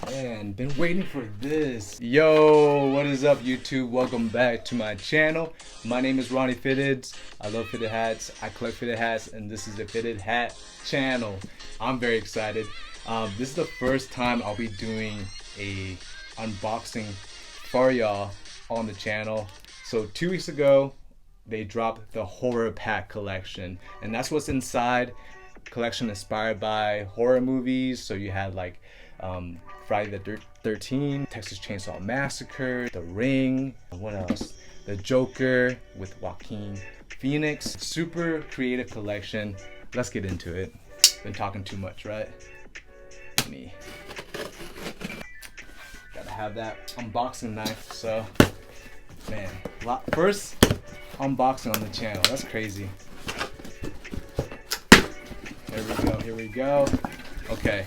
Man, been waiting for this. Yo, what is up, YouTube? Welcome back to my channel. My name is Rahnni Fitteds. I love fitted hats. I collect fitted hats, and this is the Fitted Hat channel. I'm very excited. This is the first time I'll be doing a unboxing for y'all on the channel. So 2 weeks ago, they dropped the horror pack collection, and that's what's inside. Collection inspired by horror movies. So you had like Friday the 13th, Texas Chainsaw Massacre, The Ring, what else? The Joker with Joaquin Phoenix. Super creative collection. Let's get into it. Been talking too much, right? Me. Gotta have that unboxing knife. So, man, first unboxing on the channel. That's crazy. Here we go. Okay.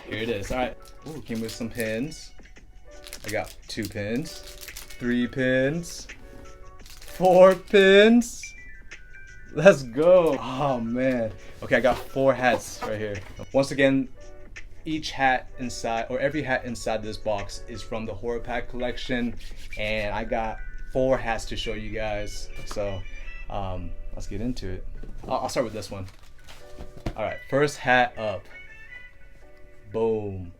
Here it is. All right. Ooh, came with some pins. I got 2 pins, 3 pins, 4 pins. Let's go. Oh man. Okay, I got 4 hats right here. Once again, each hat inside, or every hat inside this box is from the horror pack collection, and I got 4 hats to show you guys. So let's get into it. I'll start with this one. All right, first hat up. Boom.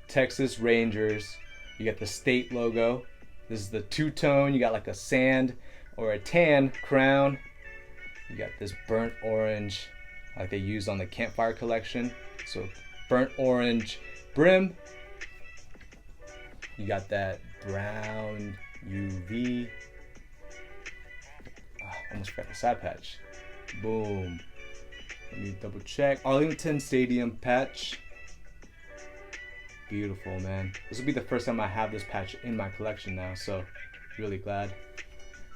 Texas Rangers. You got the state logo. This is the two-tone. You got like a sand or a tan crown. You got this burnt orange like they used on the campfire collection. So burnt orange brim. You got that brown UV. Almost forgot the side patch. Boom. Let me double check. Arlington Stadium patch. Beautiful, man. This will be the first time I have this patch in my collection now, so really glad.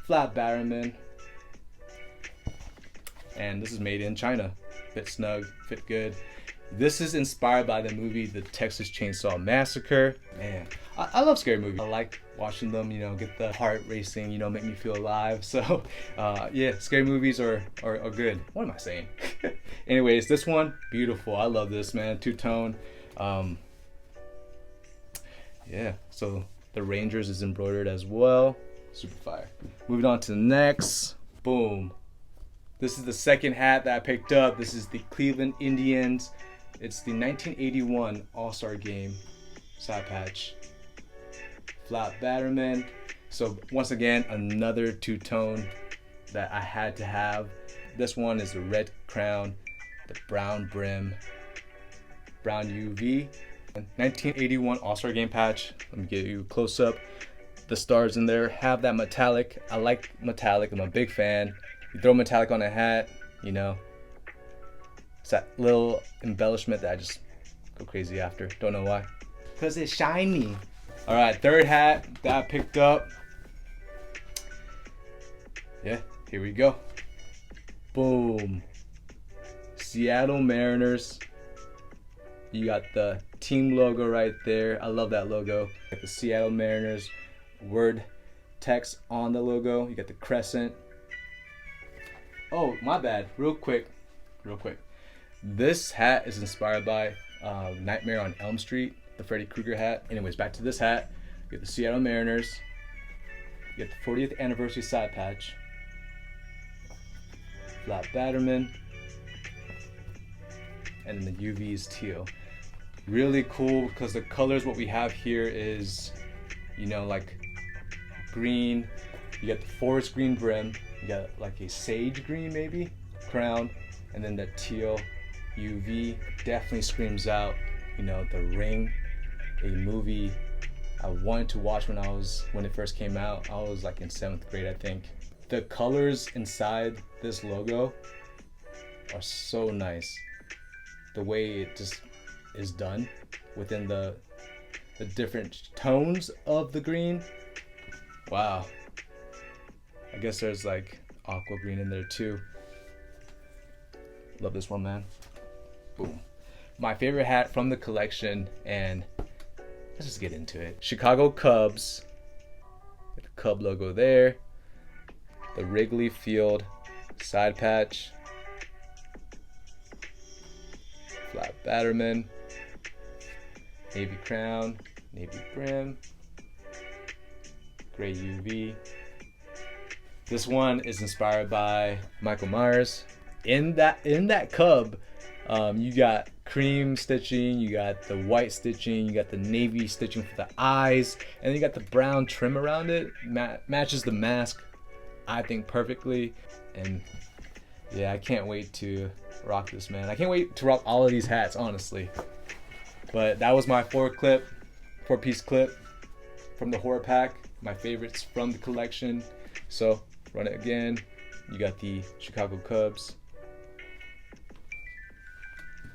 Flat Batterman. And this is made in China. Fit snug, fit good. This is inspired by the movie The Texas Chainsaw Massacre. Man, I love scary movies. I like watching them, you know, get the heart racing, you know, make me feel alive. So, yeah, scary movies are good. What am I saying? Anyways, this one, beautiful. I love this, man. Two-tone. Yeah, so the Rangers is embroidered as well. Super fire. Moving on to the next. Boom. This is the second hat that I picked up. This is the Cleveland Indians. It's the 1981 All-Star Game side patch. Flat Batterman. So once again, another two-tone that I had to have. This one is the red crown, the brown brim, brown UV. 1981 All-Star Game patch. Let me get you a close-up. The stars in there have that metallic. I like metallic. I'm a big fan. You throw metallic on a hat, you know. It's that little embellishment that I just go crazy after. Don't know why. Because it's shiny. All right, third hat that I picked up. Yeah, here we go. Boom. Seattle Mariners. You got the team logo right there. I love that logo. Got the Seattle Mariners word text on the logo. You got the crescent. Oh, my bad. Real quick. This hat is inspired by Nightmare on Elm Street, the Freddy Krueger hat. Anyways, back to this hat. You got the Seattle Mariners. You got the 40th anniversary side patch. Flat Batterman. And then the UV is teal. Really cool because the colors what we have here is, you know, like green. You got the forest green brim. You got like a sage green maybe crown, and then the teal UV definitely screams out, you know, The Ring, a movie I wanted to watch when it first came out. I was like in 7th grade, I think. The colors inside this logo are so nice. The way it just is done within the different tones of the green. Wow. I guess there's like aqua green in there too. Love this one, man. Boom. My favorite hat from the collection, and let's just get into it. Chicago Cubs. With the Cub logo there. The Wrigley Field side patch. Flat Batterman. navy crown, navy brim, gray UV. This one is inspired by Michael Myers. In that cub, you got cream stitching, you got the white stitching, you got the navy stitching for the eyes, and then you got the brown trim around it. Matches the mask, I think, perfectly. And yeah, I can't wait to rock this, man. I can't wait to rock all of these hats, honestly. But that was my 4-piece clip from the horror pack. My favorites from the collection. So run it again. You got the Chicago Cubs.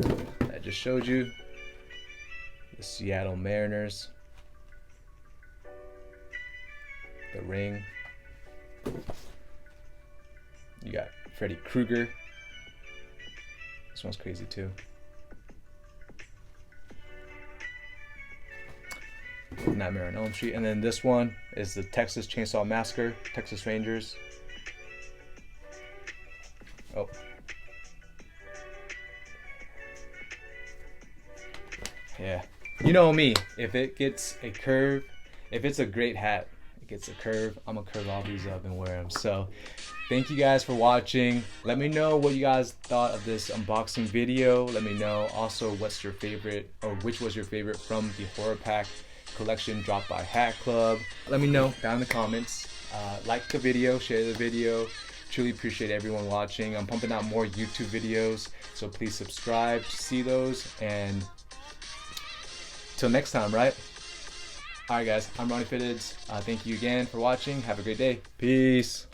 I just showed you. The Seattle Mariners. The ring. You got Freddy Krueger. This one's crazy too. Nightmare on Elm Street. And then this one is the Texas Chainsaw Massacre, Texas Rangers. Oh. Yeah. You know me. If it gets a curve, if it's a great hat, it gets a curve, I'm gonna curve all these up and wear them. So thank you guys for watching. Let me know what you guys thought of this unboxing video. Let me know also what's your favorite, or which was your favorite from the horror pack collection dropped by Hatclub. Let me know down in the comments. Like the video, share the video. Truly appreciate everyone watching. I'm pumping out more YouTube videos, so please subscribe to see those. And till next time, right? Alright guys, I'm Rahnni Fitteds. Thank you again for watching. Have a great day. Peace.